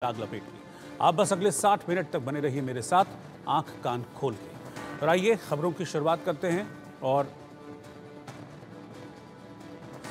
आग लपेट ली। आप बस अगले 60 मिनट तक बने रहिए मेरे साथ आंख कान खोल के। और आइए खबरों की शुरुआत करते हैं और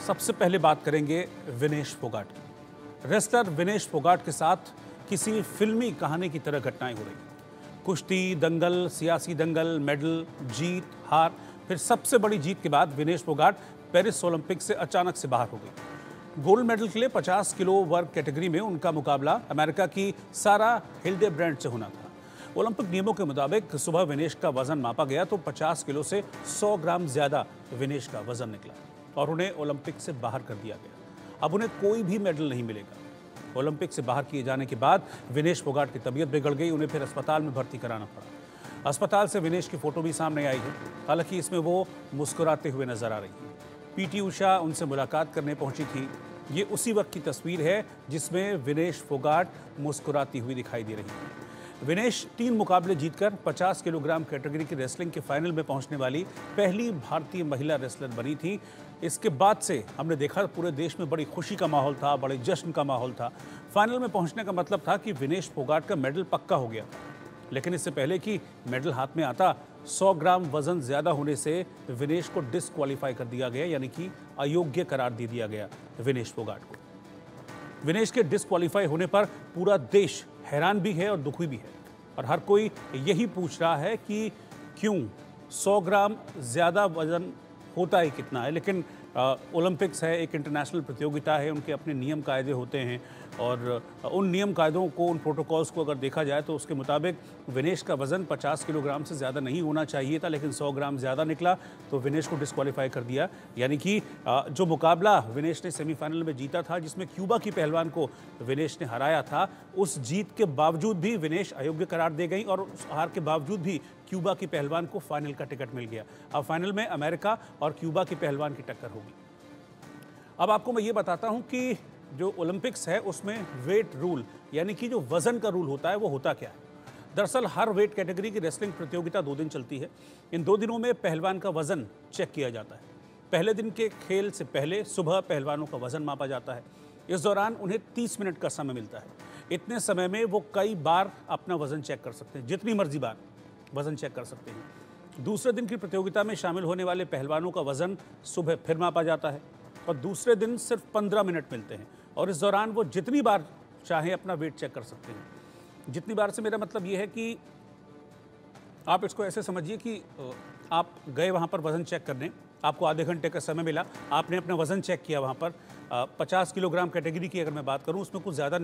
सबसे पहले बात करेंगे विनेश फोगाट की। रेसलर विनेश फोगाट के साथ किसी फिल्मी कहानी की तरह घटनाएं हो रही। कुश्ती, दंगल, सियासी दंगल, मेडल, जीत, हार, फिर सबसे बड़ी जीत के बाद विनेश फोगाट पेरिस ओलंपिक से अचानक से बाहर हो गई। गोल्ड मेडल के लिए 50 किलो वर्ग कैटेगरी में उनका मुकाबला अमेरिका की सारा हिल्डेब्रैंड से होना था। ओलंपिक नियमों के मुताबिक सुबह विनेश का वजन मापा गया तो 50 किलो से 100 ग्राम ज्यादा विनेश का वजन निकला और उन्हें ओलंपिक से बाहर कर दिया गया। अब उन्हें कोई भी मेडल नहीं मिलेगा। ओलंपिक से बाहर किए जाने के बाद विनेश फोगाट की तबीयत बिगड़ गई। उन्हें फिर अस्पताल में भर्ती कराना पड़ा। अस्पताल से विनेश की फोटो भी सामने आई है। हालांकि इसमें वो मुस्कुराते हुए नजर आ रही है। पीटी उषा उनसे मुलाकात करने पहुंची थी। ये उसी वक्त की तस्वीर है जिसमें विनेश फोगाट मुस्कुराती हुई दिखाई दे रही है। विनेश 3 मुकाबले जीतकर 50 किलोग्राम कैटेगरी की रेसलिंग के फाइनल में पहुंचने वाली पहली भारतीय महिला रेसलर बनी थी। इसके बाद से हमने देखा पूरे देश में बड़ी खुशी का माहौल था, बड़े जश्न का माहौल था। फाइनल में पहुंचने का मतलब था कि विनेश फोगाट का मेडल पक्का हो गया था। लेकिन इससे पहले कि मेडल हाथ में आता, 100 ग्राम वजन ज्यादा होने से विनेश को डिस्क्वालीफाई कर दिया गया, यानी कि अयोग्य करार दे दिया गया विनेश फोगाट को। विनेश के डिस्क्वालीफाई होने पर पूरा देश हैरान भी है और दुखी भी है और हर कोई यही पूछ रहा है कि क्यों 100 ग्राम ज्यादा वजन होता ही कितना है। लेकिन ओलंपिक्स है, एक इंटरनेशनल प्रतियोगिता है, उनके अपने नियम कायदे होते हैं और उन नियम कायदों को, उन प्रोटोकॉल्स को अगर देखा जाए तो उसके मुताबिक विनेश का वजन 50 किलोग्राम से ज़्यादा नहीं होना चाहिए था। लेकिन 100 ग्राम ज़्यादा निकला तो विनेश को डिस्क्वालीफाई कर दिया। यानी कि जो मुकाबला विनेश ने सेमीफाइनल में जीता था, जिसमें क्यूबा की पहलवान को विनेश ने हराया था, उस जीत के बावजूद भी विनेश अयोग्य करार दे गई और उस हार के बावजूद भी क्यूबा की पहलवान को फाइनल का टिकट मिल गया। अब फाइनल में अमेरिका और क्यूबा की पहलवान की टक्कर होगी। अब आपको मैं ये बताता हूं कि जो ओलंपिक्स है उसमें वेट रूल, यानी कि जो वजन का रूल होता है, वो होता क्या है। दरअसल हर वेट कैटेगरी की रेसलिंग प्रतियोगिता 2 दिन चलती है। इन 2 दिनों में पहलवान का वजन चेक किया जाता है। पहले दिन के खेल से पहले सुबह पहलवानों का वजन मापा जाता है। इस दौरान उन्हें 30 मिनट का समय मिलता है। इतने समय में वो कई बार अपना वजन चेक कर सकते हैं, जितनी मर्जी बार वजन चेक कर सकते हैं। दूसरे दिन की प्रतियोगिता में शामिल होने वाले पहलवानों का वजन सुबह फिर मापा जाता है और दूसरे दिन सिर्फ 15 मिनट मिलते हैं और इस दौरान वो जितनी बार चाहे अपना वेट चेक कर सकते हैं। जितनी बार से मेरा मतलब ये है कि आप इसको ऐसे समझिए कि आप गए वहाँ पर वज़न चेक करने, आपको आधे घंटे का समय मिला, आपने अपना वज़न चेक किया वहाँ पर। 50 किलोग्राम कैटेगरी की अगर मैं बात करूँ, उसमें कुछ ज़्यादा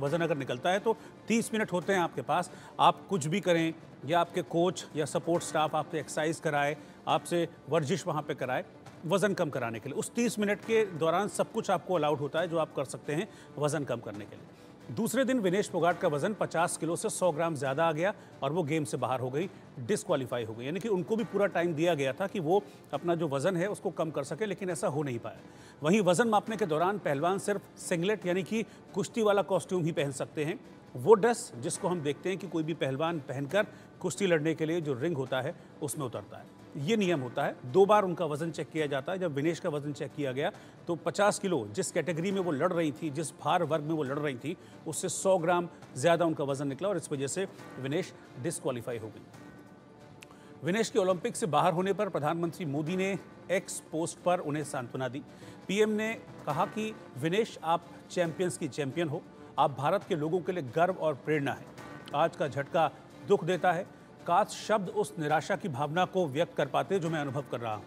वज़न अगर निकलता है तो 30 मिनट होते हैं आपके पास। आप कुछ भी करें या आपके कोच या सपोर्ट स्टाफ आपसे एक्सरसाइज कराए, आपसे वर्जिश वहाँ पे कराए वज़न कम कराने के लिए। उस 30 मिनट के दौरान सब कुछ आपको अलाउड होता है जो आप कर सकते हैं वज़न कम करने के लिए। दूसरे दिन विनेश फोगाट का वज़न 50 किलो से 100 ग्राम ज़्यादा आ गया और वो गेम से बाहर हो गई, डिस्क्वालीफाई हो गई। यानी कि उनको भी पूरा टाइम दिया गया था कि वो अपना जो वज़न है उसको कम कर सके, लेकिन ऐसा हो नहीं पाया। वहीं वज़न मापने के दौरान पहलवान सिर्फ सिंगलेट यानी कि कुश्ती वाला कॉस्ट्यूम ही पहन सकते हैं। वो ड्रेस जिसको हम देखते हैं कि कोई भी पहलवान पहनकर कुश्ती लड़ने के लिए जो रिंग होता है उसमें उतरता है, ये नियम होता है। 2 बार उनका वजन चेक किया जाता है। जब विनेश का वजन चेक किया गया तो 50 किलो जिस कैटेगरी में वो लड़ रही थी, जिस भार वर्ग में वो लड़ रही थी, उससे 100 ग्राम ज़्यादा उनका वजन निकला और इस वजह से विनेश डिस्क्वालीफाई हो गई। विनेश के ओलंपिक से बाहर होने पर प्रधानमंत्री मोदी ने एक्स पोस्ट पर उन्हें सांत्वना दी। पीएम ने कहा कि विनेश, आप चैंपियंस की चैंपियन हो, आप भारत के लोगों के लिए गर्व और प्रेरणा है। आज का झटका दुख देता है। काश शब्द उस निराशा की भावना को व्यक्त कर पाते जो मैं अनुभव कर रहा हूँ।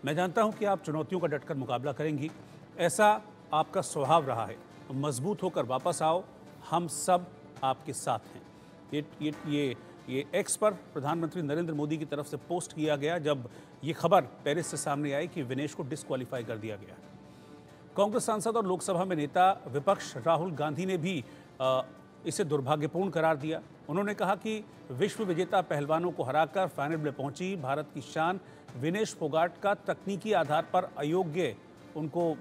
मैं जानता हूँ कि आप चुनौतियों का डटकर मुकाबला करेंगी, ऐसा आपका स्वभाव रहा है। मजबूत होकर वापस आओ, हम सब आपके साथ हैं। ये एक्स पर प्रधानमंत्री नरेंद्र मोदी की तरफ से पोस्ट किया गया जब ये खबर पेरिस से सामने आई कि विनेश को डिस्क्वालीफाई कर दिया गया। कांग्रेस सांसद और लोकसभा में नेता विपक्ष राहुल गांधी ने भी इसे दुर्भाग्यपूर्ण करार दिया। उन्होंने कहा कि विश्व विजेता पहलवानों को हराकर फाइनल में पहुंची भारत की शान विनेश फोगाट का तकनीकी आधार पर अयोग्य उनको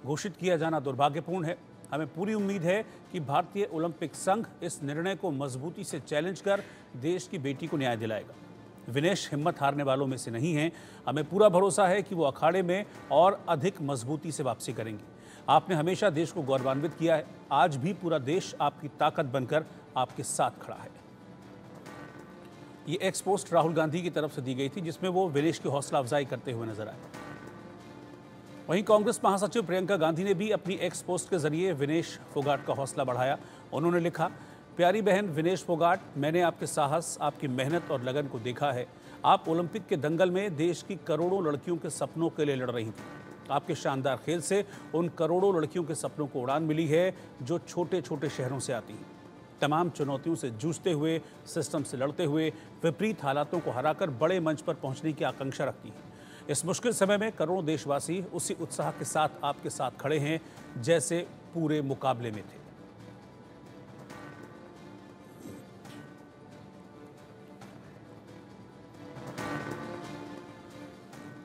घोषित किया जाना दुर्भाग्यपूर्ण है। हमें पूरी उम्मीद है कि भारतीय ओलंपिक संघ इस निर्णय को मजबूती से चैलेंज कर देश की बेटी को न्याय दिलाएगा। विनेश हिम्मत हारने वालों में से नहीं हैं। हमें पूरा भरोसा है कि वो अखाड़े में और अधिक मजबूती से वापसी करेंगी। आपने हमेशा देश को गौरवान्वित किया है। आज भी पूरा देश आपकी ताकत बनकर आपके साथ खड़ा है। ये एक्स पोस्ट राहुल गांधी की तरफ से दी गई थी, जिसमें वो विनेश की हौसला अफजाई करते हुए नजर आए। वहीं कांग्रेस महासचिव प्रियंका गांधी ने भी अपनी एक्स पोस्ट के जरिए विनेश फोगाट का हौसला बढ़ाया। उन्होंने लिखा, प्यारी बहन विनेश फोगाट, मैंने आपके साहस, आपकी मेहनत और लगन को देखा है। आप ओलंपिक के दंगल में देश की करोड़ों लड़कियों के सपनों के लिए लड़ रही थी। आपके शानदार खेल से उन करोड़ों लड़कियों के सपनों को उड़ान मिली है जो छोटे छोटे शहरों से आती हैं। तमाम चुनौतियों से जूझते हुए, सिस्टम से लड़ते हुए, विपरीत हालातों को हराकर बड़े मंच पर पहुंचने की आकांक्षा रखती हैं। इस मुश्किल समय में करोड़ों देशवासी उसी उत्साह के साथ आपके साथ खड़े हैं जैसे पूरे मुकाबले में थे।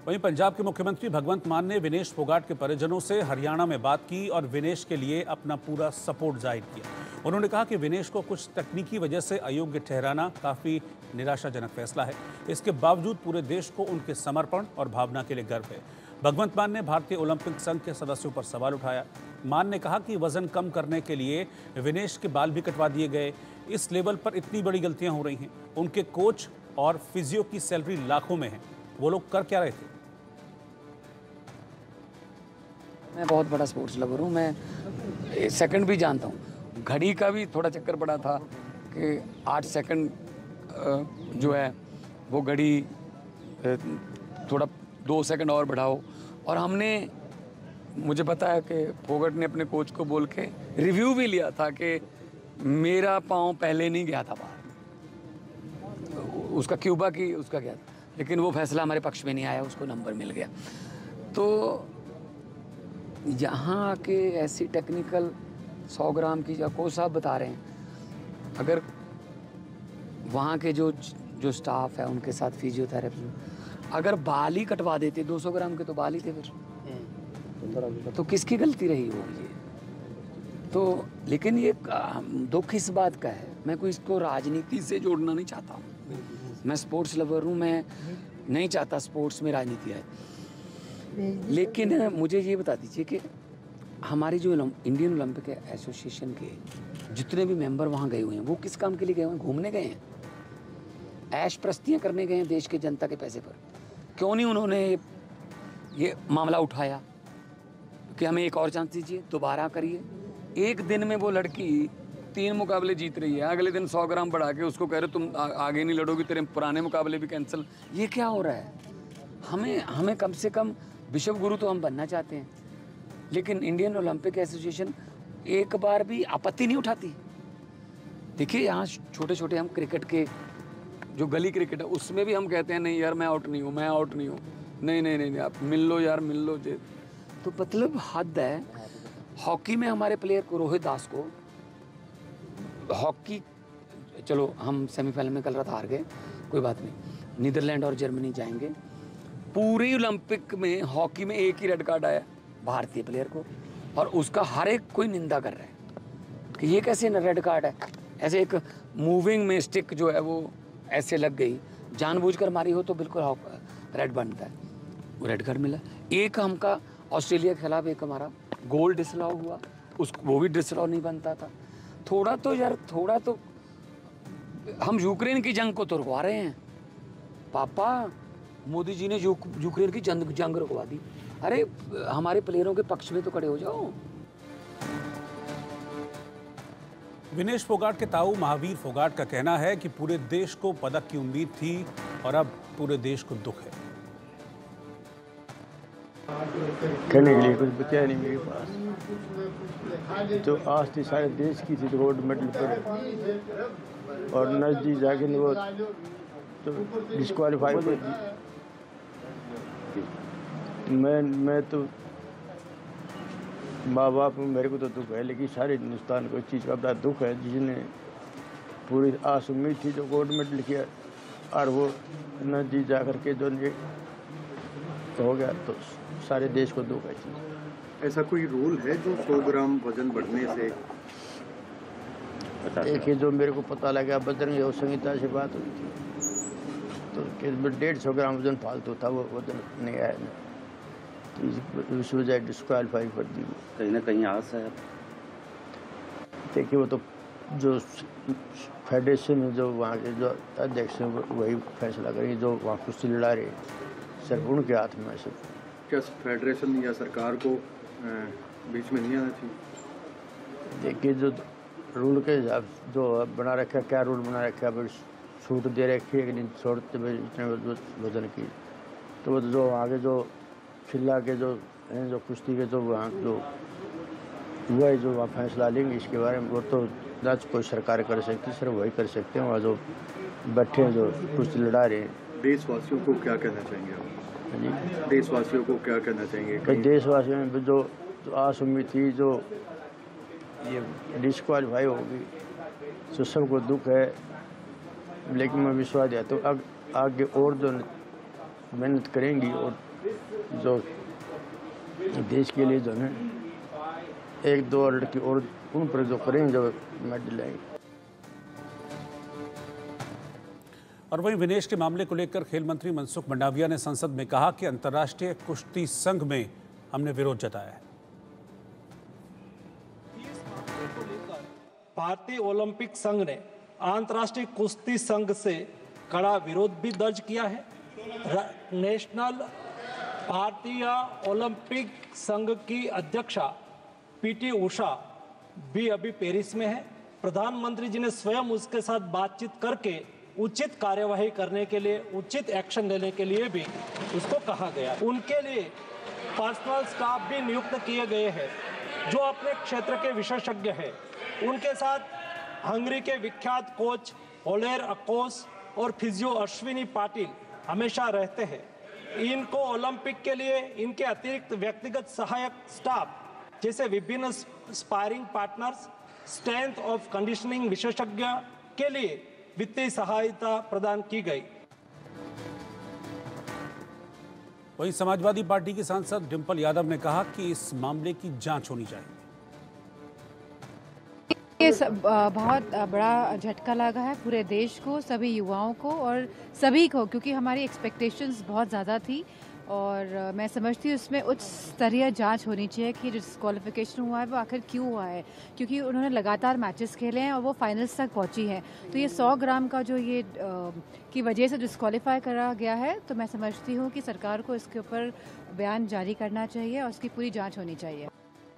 वहीं पंजाब के मुख्यमंत्री भगवंत मान ने विनेश फोगाट के परिजनों से हरियाणा में बात की और विनेश के लिए अपना पूरा सपोर्ट जाहिर किया। उन्होंने कहा कि विनेश को कुछ तकनीकी वजह से अयोग्य ठहराना काफ़ी निराशाजनक फैसला है। इसके बावजूद पूरे देश को उनके समर्पण और भावना के लिए गर्व है। भगवंत मान ने भारतीय ओलंपिक संघ के सदस्यों पर सवाल उठाया। मान ने कहा कि वजन कम करने के लिए विनेश के बाल भी कटवा दिए गए। इस लेवल पर इतनी बड़ी गलतियां हो रही हैं। उनके कोच और फिजियो की सैलरी लाखों में है। वो लोग कर क्या रहे थे? मैं बहुत बड़ा स्पोर्ट्स लवर हूँ। मैं सेकंड भी जानता हूँ। घड़ी का भी थोड़ा चक्कर पड़ा था कि 8 सेकंड जो है वो घड़ी थोड़ा 2 सेकंड और बढ़ाओ। और हमने, मुझे पता है कि फोगाट ने अपने कोच को बोल के रिव्यू भी लिया था कि मेरा पाँव पहले नहीं गया था बाहर, उसका क्यूबा की उसका गया था, लेकिन वो फैसला हमारे पक्ष में नहीं आया, उसको नंबर मिल गया। तो यहाँ के ऐसी टेक्निकल 100 ग्राम की या कोच साहब बता रहे हैं, अगर वहाँ के जो स्टाफ है उनके साथ फिजियोथेरेपी, अगर बाल ही कटवा देते, 200 ग्राम के तो बाल ही थे फिर, तो किसकी गलती रही होगी ये? तो लेकिन ये दुख इस बात का है, मैं कोई इसको राजनीति से जोड़ना नहीं चाहता हूँ। मैं स्पोर्ट्स लवर हूँ, मैं नहीं चाहता स्पोर्ट्स में राजनीति आए। लेकिन मुझे ये बता दीजिए कि हमारी जो इंडियन ओलंपिक एसोसिएशन के जितने भी मेंबर वहाँ गए हुए हैं, वो किस काम के लिए गए हुए हैं? घूमने गए हैं, ऐश प्रस्तियाँ करने गए हैं देश के जनता के पैसे पर। क्यों नहीं उन्होंने ये मामला उठाया कि हमें एक और चांस दीजिए, दोबारा करिए। एक दिन में वो लड़की 3 मुकाबले जीत रही है, अगले दिन 100 ग्राम बढ़ा के उसको कह रहे तुम आगे नहीं लड़ोगी, तेरे पुराने मुकाबले भी कैंसिल। ये क्या हो रहा है? हमें कम से कम विश्व गुरु तो हम बनना चाहते हैं, लेकिन इंडियन ओलंपिक एसोसिएशन एक बार भी आपत्ति नहीं उठाती। देखिए यहाँ छोटे छोटे हम क्रिकेट के जो गली क्रिकेट है उसमें भी हम कहते हैं नहीं यार मैं आउट नहीं हूँ, मैं आउट नहीं हूँ, नहीं आप मिल लो यार, मिल लो। तो मतलब हद है। हॉकी में हमारे प्लेयर को, रोहित दास को, हॉकी, चलो हम सेमीफाइनल में कल रात हार गए, कोई बात नहीं, नीदरलैंड और जर्मनी जाएंगे। पूरी ओलंपिक में हॉकी में एक ही रेड कार्ड आया भारतीय प्लेयर को, और उसका हर एक कोई निंदा कर रहा है कि ये कैसे रेड कार्ड है। ऐसे एक मूविंग में स्टिक जो है वो ऐसे लग गई, जानबूझकर मारी हो तो बिल्कुल रेड बनता है, वो रेड कार्ड मिला। एक हमका ऑस्ट्रेलिया के खिलाफ एक हमारा गोल डिसअलाउ हुआ, वो भी डिसअलाउ नहीं बनता था। थोड़ा तो यार, थोड़ा तो हम यूक्रेन की जंग को तो रुकवा रहे हैं पापा। मोदी जी ने यूक्रेन की जंग रुकवा दी। अरे हमारे प्लेयरों के पक्ष में तो खड़े हो जाओ। विनेश फोगाट के ताऊ महावीर फोगाट का कहना है कि पूरे देश को पदक की उम्मीद थी और अब पूरे देश को दुख है। करने के लिए कुछ बचा नहीं मेरे पास, तो आज थी सारे देश की थी गोल्ड मेडल पर, और नजदीक जाके वो तो डिस्क्वालीफाई कर दी। मैं तो माँ बाप मेरे को तो दुख है, लेकिन सारे हिंदुस्तान को इस चीज़ का बड़ा दुख है, जिसने पूरी आस उम्मीद थी जो गोल्ड मेडल किया और वो नजदीक जा कर के जो हो गया, तो सारे देश को दुख है। ऐसा कोई रूल है जो 100 ग्राम वजन बढ़ने से? देखिए जो मेरे को पता लगा, बजरंग योग संहिता से बात हुई थी, तो 150 ग्राम वजन फालतू था, वो वजन नहीं आया। तो इस वजह डिस्क्वालीफाई कर दी। कहीं ना कहीं आस है। देखिए वो तो जो फेडरेशन है, जो वहाँ के जो अध्यक्ष हैं वही फैसला करेंगे, जो वहाँ कुश्ती लड़ा रहे सिर्फ उनके हाथ में है सब। क्या फेडरेशन या सरकार को बीच में नहीं आना चाहिए? देखिए जो रूल के हिसाब जो बना रखा है, क्या रूल बना रखा है, छूट दे रखी है कि नहीं छोड़ते इतने वजन की, तो वो जो आगे जो खिला के जो हैं जो कुश्ती के जो वहाँ जो हुआ है जो वहाँ फैसला लेंगे इसके बारे में, वो तो ना कोई सरकार कर सकती, सिर्फ वही कर सकते हैं वहाँ जो बैठे हैं जो कुश्ती लड़ा रहे हैं। देशवासियों को क्या कहना चाहेंगे आप? जी देशवासियों को क्या कहना चाहेंगे? भाई देशवासियों में जो आस उम्मीद थी जो ये डिस्क्वालीफाई होगी, तो सबको दुख है, लेकिन मैं विश्वास है तो आगे और जो मेहनत करेंगी और जो देश के लिए जो है 1-2 लड़की और उन पर जो करेंगे जो मेडल आएंगे। और वहीं विनेश के मामले को लेकर खेल मंत्री मनसुख मंडाविया ने संसद में कहा कि अंतर्राष्ट्रीय कुश्ती संघ में हमने विरोध जताया है। भारतीय ओलंपिक संघ ने अंतर्राष्ट्रीय कुश्ती संघ से कड़ा विरोध भी दर्ज किया है। नेशनल भारतीय ओलंपिक संघ की अध्यक्षा पीटी उषा भी अभी पेरिस में है। प्रधानमंत्री जी ने स्वयं उसके साथ बातचीत करके उचित कार्यवाही करने के लिए, उचित एक्शन लेने के लिए भी उसको कहा गया। उनके लिए पर्सनल स्टाफ भी नियुक्त किए गए हैं जो अपने क्षेत्र के विशेषज्ञ हैं। उनके साथ हंगरी के विख्यात कोच ओलेर अकोस और फिजियो अश्विनी पाटिल हमेशा रहते हैं। इनको ओलंपिक के लिए इनके अतिरिक्त व्यक्तिगत सहायक स्टाफ जैसे विभिन्न sparring partners, strength of conditioning विशेषज्ञ के लिए वित्तीय सहायता प्रदान की गई। वहीं समाजवादी पार्टी की सांसद डिंपल यादव ने कहा कि इस मामले की जांच होनी चाहिए। ये बहुत बड़ा झटका लगा है पूरे देश को, सभी युवाओं को और सभी को, क्योंकि हमारी एक्सपेक्टेशंस बहुत ज़्यादा थी और मैं समझती हूँ उसमें उच्च स्तरीय जांच होनी चाहिए कि डिस्क्वालिफिकेशन हुआ है वो आखिर क्यों हुआ है, क्योंकि उन्होंने लगातार मैचेस खेले हैं और वो फाइनल्स तक पहुंची हैं। तो ये 100 ग्राम का जो ये की वजह से डिस्क्वालीफाई करा गया है, तो मैं समझती हूँ कि सरकार को इसके ऊपर बयान जारी करना चाहिए और उसकी पूरी जाँच होनी चाहिए।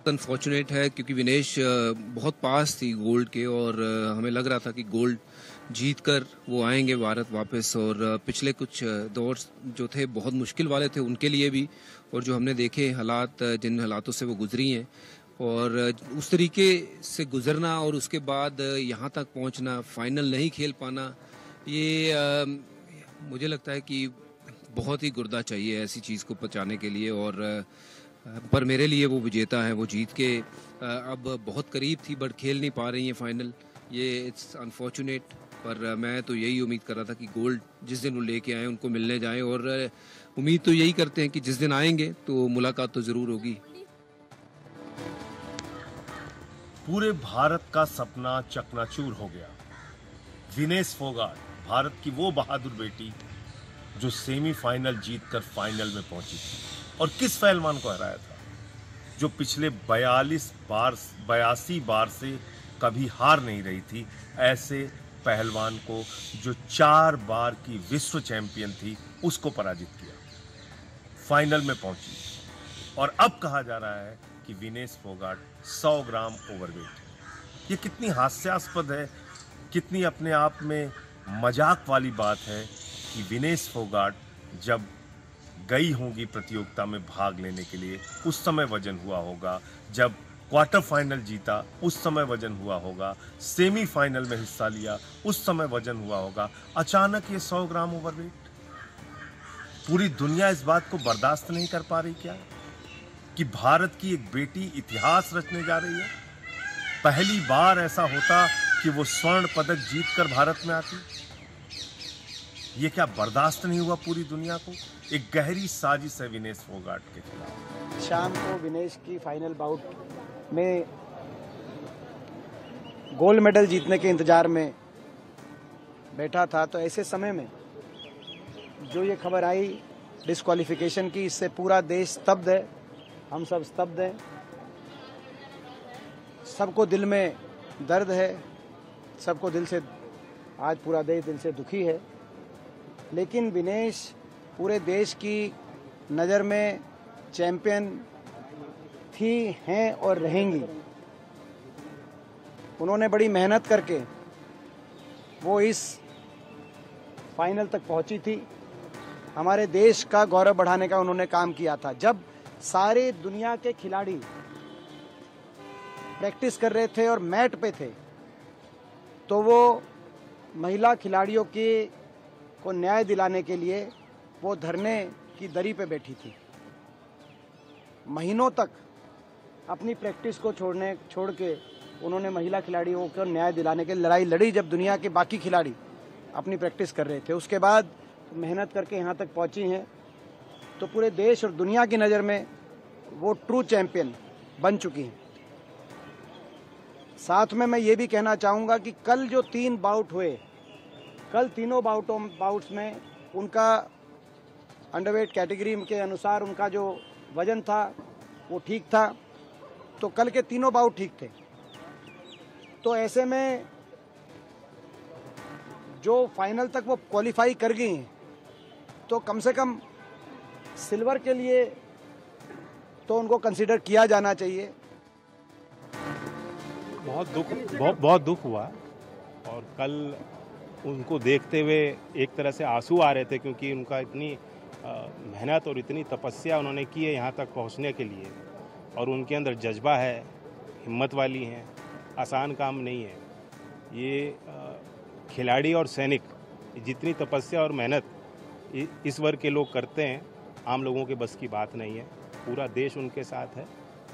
अनफॉर्चुनेट है क्योंकि विनेश बहुत पास थी गोल्ड के और हमें लग रहा था कि गोल्ड जीत कर वो आएंगे भारत वापस। और पिछले कुछ दौर जो थे बहुत मुश्किल वाले थे उनके लिए भी, और जो हमने देखे हालात, जिन हालातों से वो गुजरी हैं और उस तरीके से गुजरना और उसके बाद यहाँ तक पहुँचना, फाइनल नहीं खेल पाना, ये मुझे लगता है कि बहुत ही गुर्दा चाहिए ऐसी चीज़ को पचाने के लिए। और पर मेरे लिए वो विजेता है, वो जीत के अब बहुत करीब थी बट खेल नहीं पा रही है फाइनल। ये इट्स अनफॉर्चुनेट, पर मैं तो यही उम्मीद कर रहा था कि गोल्ड जिस दिन वो लेके आए उनको मिलने जाएं, और उम्मीद तो यही करते हैं कि जिस दिन आएंगे तो मुलाकात तो ज़रूर होगी। पूरे भारत का सपना चकनाचूर हो गया। विनेश फोगाट, भारत की वो बहादुर बेटी जो सेमीफाइनल जीतकर फाइनल में पहुंची थी, और किस पहलवान को हराया था जो पिछले 82 बार से कभी हार नहीं रही थी। ऐसे पहलवान को जो 4 बार की विश्व चैंपियन थी उसको पराजित किया, फाइनल में पहुंची। और अब कहा जा रहा है कि विनेश फोगाट 100 ग्राम ओवरवेट। ये कितनी हास्यास्पद है, कितनी अपने आप में मजाक वाली बात है कि विनेश फोगाट जब गई होंगी प्रतियोगिता में भाग लेने के लिए उस समय वजन हुआ होगा, जब क्वार्टर फाइनल जीता उस समय वजन हुआ होगा, सेमीफाइनल में हिस्सा लिया उस समय वजन हुआ होगा। अचानक ये 100 ग्राम ओवरवेट। पूरी दुनिया इस बात को बर्दाश्त नहीं कर पा रही क्या कि भारत की एक बेटी इतिहास रचने जा रही है। पहली बार ऐसा होता कि वो स्वर्ण पदक जीतकर भारत में आती। ये क्या बर्दाश्त नहीं हुआ पूरी दुनिया को? एक गहरी साजिश है विनेश फोगाट के खिलाफ। शाम को विनेश की फाइनल बाउट में गोल्ड मेडल जीतने के इंतजार में बैठा था, तो ऐसे समय में जो ये खबर आई डिस्क्वालिफिकेशन की, इससे पूरा देश स्तब्ध है, हम सब स्तब्ध हैं। सबको दिल में दर्द है, सबको दिल से, आज पूरा देश दिल से दुखी है। लेकिन विनेश पूरे देश की नज़र में चैंपियन थी, हैं और रहेंगी। उन्होंने बड़ी मेहनत करके वो इस फाइनल तक पहुंची थी। हमारे देश का गौरव बढ़ाने का उन्होंने काम किया था। जब सारे दुनिया के खिलाड़ी प्रैक्टिस कर रहे थे और मैट पे थे, तो वो महिला खिलाड़ियों को न्याय दिलाने के लिए वो धरने की दरी पे बैठी थी। महीनों तक अपनी प्रैक्टिस को छोड़ के उन्होंने महिला खिलाड़ियों को न्याय दिलाने के लिए लड़ाई लड़ी, जब दुनिया के बाकी खिलाड़ी अपनी प्रैक्टिस कर रहे थे। उसके बाद मेहनत करके यहाँ तक पहुँची हैं, तो पूरे देश और दुनिया की नज़र में वो ट्रू चैंपियन बन चुकी हैं। साथ में मैं ये भी कहना चाहूँगा कि कल जो 3 बाउट हुए, कल तीनों बाउट्स में उनका अंडरवेट कैटेगरी के अनुसार उनका जो वजन था वो ठीक था, तो कल के तीनों बाउट ठीक थे। तो ऐसे में जो फाइनल तक वो क्वालिफाई कर गई हैं, तो कम से कम सिल्वर के लिए तो उनको कंसीडर किया जाना चाहिए। बहुत दुख हुआ, और कल उनको देखते हुए एक तरह से आंसू आ रहे थे, क्योंकि उनका इतनी मेहनत और इतनी तपस्या उन्होंने की है यहाँ तक पहुँचने के लिए, और उनके अंदर जज्बा है, हिम्मत वाली हैं, आसान काम नहीं है ये। खिलाड़ी और सैनिक जितनी तपस्या और मेहनत इस वर्ग के लोग करते हैं, आम लोगों के बस की बात नहीं है। पूरा देश उनके साथ है,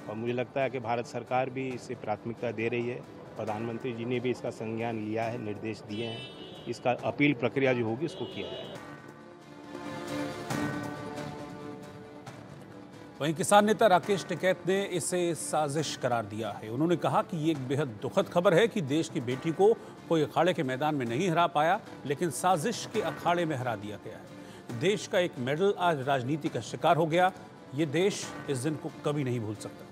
और मुझे लगता है कि भारत सरकार भी इसे प्राथमिकता दे रही है। प्रधानमंत्री जी ने भी इसका संज्ञान लिया है, निर्देश दिए हैं, इसका अपील प्रक्रिया जो होगी उसको किया जाएगा। वहीं किसान नेता राकेश टिकैत ने इसे साजिश करार दिया है। उन्होंने कहा कि ये एक बेहद दुखद खबर है कि देश की बेटी को कोई अखाड़े के मैदान में नहीं हरा पाया, लेकिन साजिश के अखाड़े में हरा दिया गया है। देश का एक मेडल आज राजनीति का शिकार हो गया। ये देश इस दिन को कभी नहीं भूल सकता।